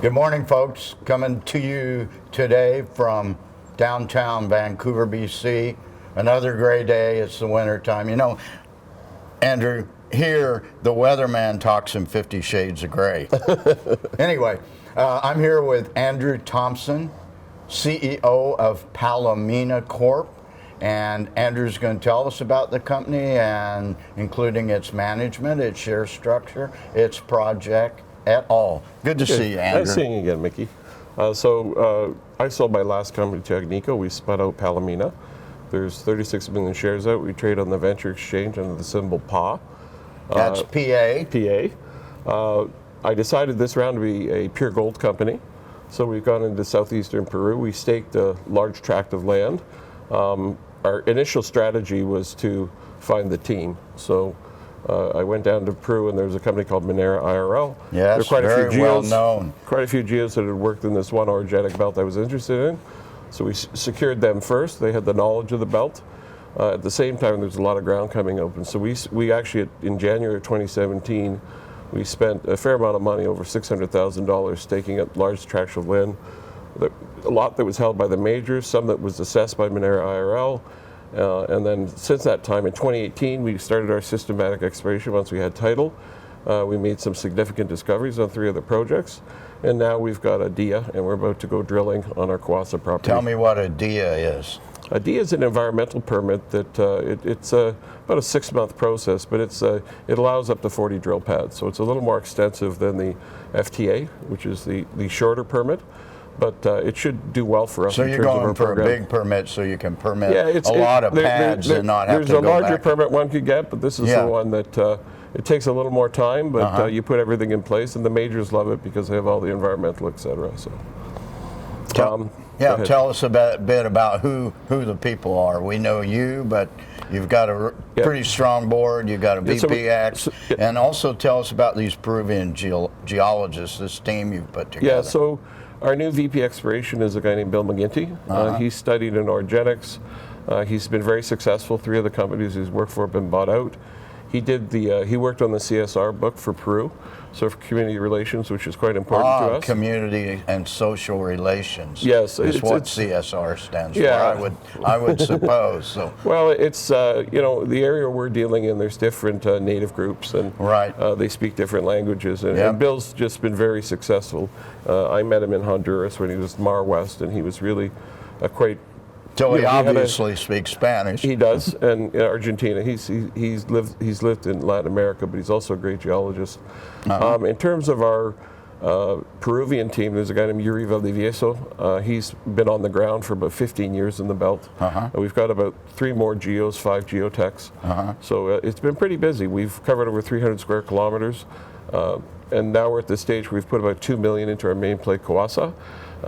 Good morning, folks. Coming to you today from downtown Vancouver, BC. Another gray day. It's the winter time. You know, Andrew, here the weatherman talks in 50 shades of gray. Anyway, I'm here with Andrew Thomson, CEO of Palamina Corp. And Andrew's going to tell us about the company, and including its management, its share structure, its project, et al. Good to see you, Andrew. Nice seeing you again, Mickey. I sold my last company to Agnico. We spun out Palamina. There's 36 million shares out. We trade on the Venture Exchange under the symbol PA. That's PA. PA. I decided this round to be a pure gold company. So we've gone into southeastern Peru. We staked a large tract of land. Our initial strategy was to find the team. So I went down to Peru, and there was a company called Minera IRL. Yes, very well known. Quite a few geos that had worked in this one orogenic belt I was interested in. So we secured them first. They had the knowledge of the belt. At the same time, there's a lot of ground coming open. So we actually, in January of 2017, we spent a fair amount of money, over $600,000, staking up large tracts of land. A lot that was held by the majors, some that was assessed by Minera IRL. And then since that time, in 2018, we started our systematic exploration once we had title. We made some significant discoveries on 3 other projects. And now we've got a DIA, and we're about to go drilling on our Kawasa property. Tell me what a DIA is. A DIA is an environmental permit that it's about a 6-month process, but it allows up to 40 drill pads. So it's a little more extensive than the FTA, which is the shorter permit. But it should do well for us. So in you're terms of going our for program. a big permit, so you can permit a lot of pads and not have to go back. There's a larger permit one could get, but this is the one that it takes a little more time, but you put everything in place, and the majors love it because they have all the environmental, et cetera. So, tell us a bit about who the people are. We know you, but you've got a pretty strong board. You've got a VPX, and also tell us about these Peruvian geologists, this team you've put together. Yeah, so our new VP Exploration is a guy named Bill McGinty. He studied in orogenics. He's been very successful. 3 of the companies he's worked for have been bought out. He worked on the CSR book for Peru, so for community relations, which is quite important to us. Community and social relations. Yes, is what CSR stands for. I would suppose. So. Well, it's the area we're dealing in. There's different native groups, and they speak different languages. And Bill's just been very successful. I met him in Honduras when he was Mar West, and he was really quite. So he obviously speaks Spanish. He does, and in Argentina. He's lived in Latin America, but he's also a great geologist. In terms of our Peruvian team, there's a guy named Yuri Valdivieso. He's been on the ground for about 15 years in the belt. We've got about 3 more geos, 5 geotechs. So it's been pretty busy. We've covered over 300 square kilometers. And now we're at the stage where we've put about $2 million into our main play, Kawasa.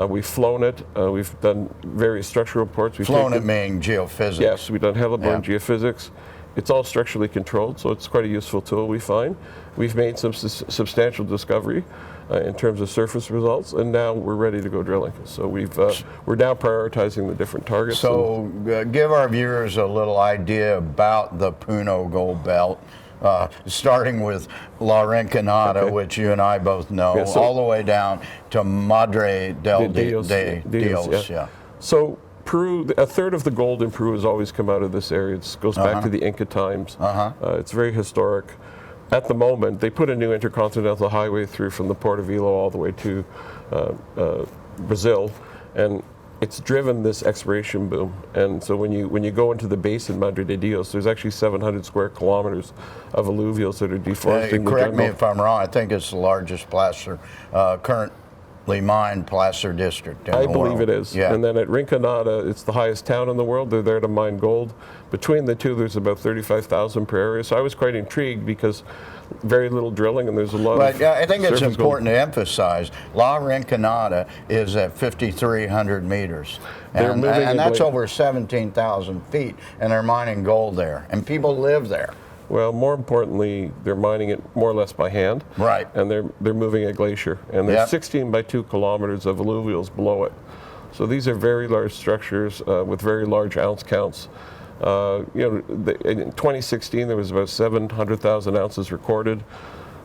We've flown it. We've done various structural reports. Flown it meaning geophysics. Yes, we've done heliborne geophysics. It's all structurally controlled, so it's quite a useful tool, we find. We've made some substantial discovery in terms of surface results, and now we're ready to go drilling. So we're now prioritizing the different targets. So give our viewers a little idea about the Puno Gold Belt. Starting with La Rinconada, which you and I both know, all the way down to Madre del Dios. So Peru, a third of the gold in Peru has always come out of this area. It goes back to the Inca times. It's very historic. At the moment, they put a new intercontinental highway through from the Port of Vilo all the way to Brazil, and it's driven this exploration boom. And so when you go into the basin, Madre de Dios, there's actually 700 square kilometers of alluvials that are deforesting the jungle. Correct me if I'm wrong. I think it's the largest placer, currently mined placer district in the world. I believe it is. And then at Rinconada, it's the highest town in the world. They're there to mine gold. Between the two, there's about 35,000 per area. So I was quite intrigued because very little drilling, and there's a lot of I think it's important to emphasize, La Rinconada is at 5,300 meters. And that's over 17,000 feet, and they're mining gold there. And people live there. Well, more importantly, they're mining it more or less by hand. Right. And they're moving a glacier. And there's 16 by 2 kilometers of alluvials below it. So these are very large structures with very large ounce counts. In 2016, there was about 700,000 ounces recorded.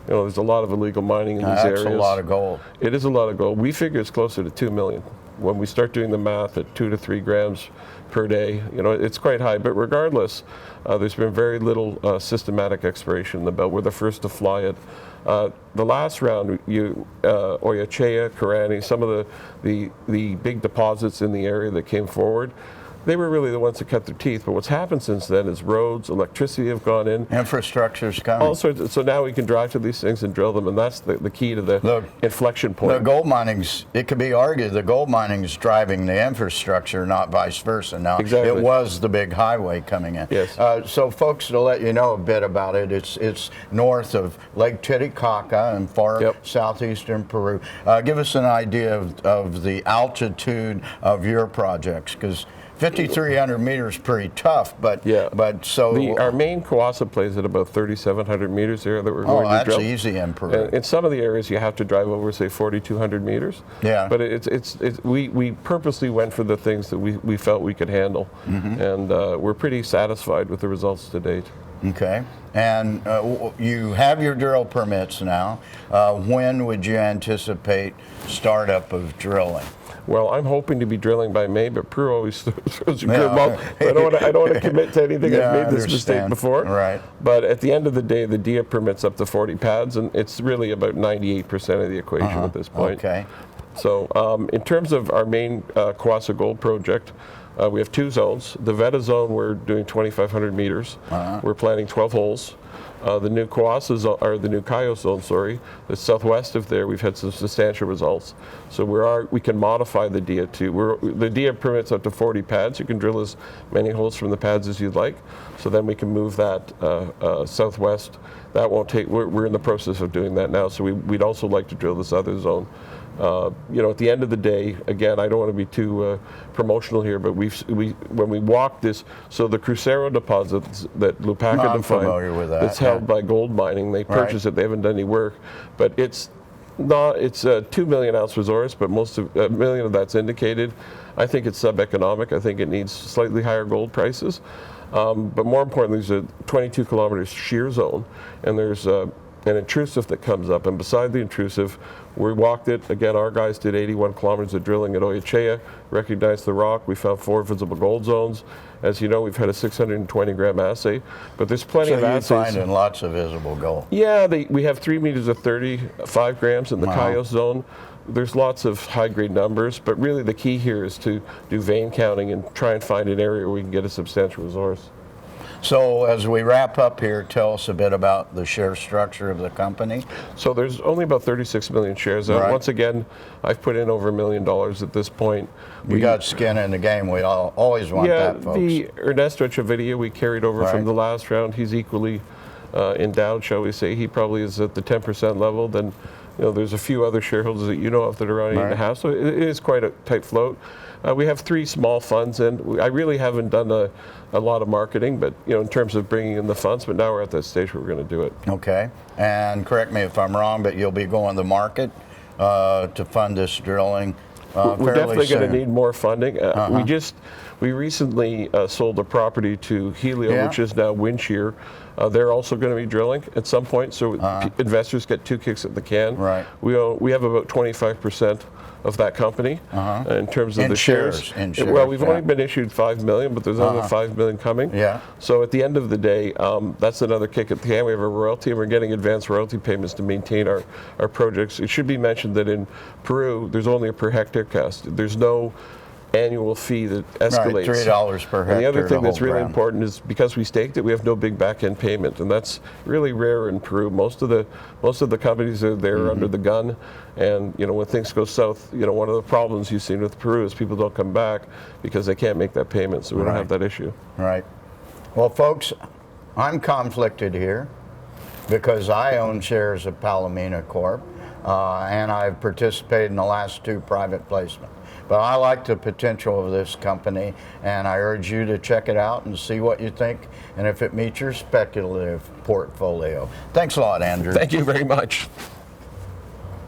You know, there's a lot of illegal mining in these areas. That's a lot of gold. It is a lot of gold. We figure it's closer to 2 million. When we start doing the math at 2 to 3 grams per day, you know, it's quite high. But regardless, there's been very little systematic exploration in the belt. We're the first to fly it. The last round, Oyachea, Karani, some of the big deposits in the area that came forward, they were really the ones that cut their teeth. But what's happened since then is roads, electricity have gone in. Infrastructure's coming. All sorts. So now we can drive to these things and drill them, and that's the key to the inflection point. The gold mining's, it could be argued, the gold mining's driving the infrastructure, not vice versa. Now, exactly. It was the big highway coming in. Yes. So folks, to let you know a bit about it, it's north of Lake Titicaca and far southeastern Peru. Give us an idea of the altitude of your projects, because 5,300 meters pretty tough, but so our main Kawasa plays at about 3,700 meters there that we're going to drill. Oh, that's easy in Peru. In some of the areas you have to drive over, say, 4,200 meters. Yeah. But we purposely went for the things that we felt we could handle, and we're pretty satisfied with the results to date. Okay. And you have your drill permits now. When would you anticipate startup of drilling? Well, I'm hoping to be drilling by May, but Peru always throws a curveball. I don't want to commit to anything. I've made this mistake before. Right. But at the end of the day, the DIA permits up to 40 pads, and it's really about 98% of the equation at this point. Okay. So in terms of our main Kawasa Gold project, we have 2 zones. The Veta zone, we're doing 2,500 meters. We're planning 12 holes. The new Kawasa zone, or the new Cayo zone, sorry, the southwest of there, we've had some substantial results. So we can modify the DIA too. The DIA permits up to 40 pads. You can drill as many holes from the pads as you'd like. So then we can move that southwest. That won't take. We're in the process of doing that now. So we'd also like to drill this other zone. You know, at the end of the day, again, I don't want to be too promotional here, but when we walk this, so the Crucero deposits that Lupaca defined, that's held by gold mining. They purchased it. They haven't done any work, but it's a 2 million ounce resource, but most of a million of that's indicated. I think it's sub-economic. I think it needs slightly higher gold prices. But more importantly, there's a 22 kilometer shear zone, and there's an intrusive that comes up, and beside the intrusive, we walked it. Again, our guys did 81 kilometers of drilling at Oyachea, recognized the rock. We found 4 visible gold zones. As you know, we've had a 620 gram assay, but there's plenty of assays. So you're finding lots of visible gold. Yeah, we have 3 meters of 35 grams in the Cayo zone. There's lots of high-grade numbers, but really the key here is to do vein counting and try and find an area where we can get a substantial resource. So as we wrap up here, tell us a bit about the share structure of the company. So there's only about 36 million shares. Once again, I've put in over $1 million at this point. We got skin in the game. We always want that, folks. The Ernesto Chavarria we carried over from the last round. He's equally endowed, shall we say. He probably is at the 10% level. Then, you know, there's a few other shareholders that you know of that are around 8.5. So it is quite a tight float. We have 3 small funds, and I really haven't done a lot of marketing, but you know, in terms of bringing in the funds. But now we're at that stage where we're going to do it. Okay. And correct me if I'm wrong, but you'll be going to market to fund this drilling. We're definitely going to need more funding. We recently sold a property to Helio, which is now Windshear. They're also going to be drilling at some point, so investors get 2 kicks at the can. Right. We have about 25% of that company in terms of the shares. Well, we've only been issued 5 million, but there's another 5 million coming. Yeah. So at the end of the day, that's another kick at the can. We have a royalty, and we're getting advanced royalty payments to maintain our projects. It should be mentioned that in Peru, there's only a per hectare cost. There's no annual fee that escalates. Right, $3 per hectare. And the other thing that's really important is because we staked it, we have no big back-end payment, and that's really rare in Peru. Most of the companies are there under the gun, and you know, when things go south, you know, one of the problems you've seen with Peru is people don't come back because they can't make that payment. So we don't have that issue. Right. Well, folks, I'm conflicted here because I own shares of Palamina Corp, and I've participated in the last 2 private placements. But I like the potential of this company, and I urge you to check it out and see what you think, and if it meets your speculative portfolio. Thanks a lot, Andrew. Thank you very much.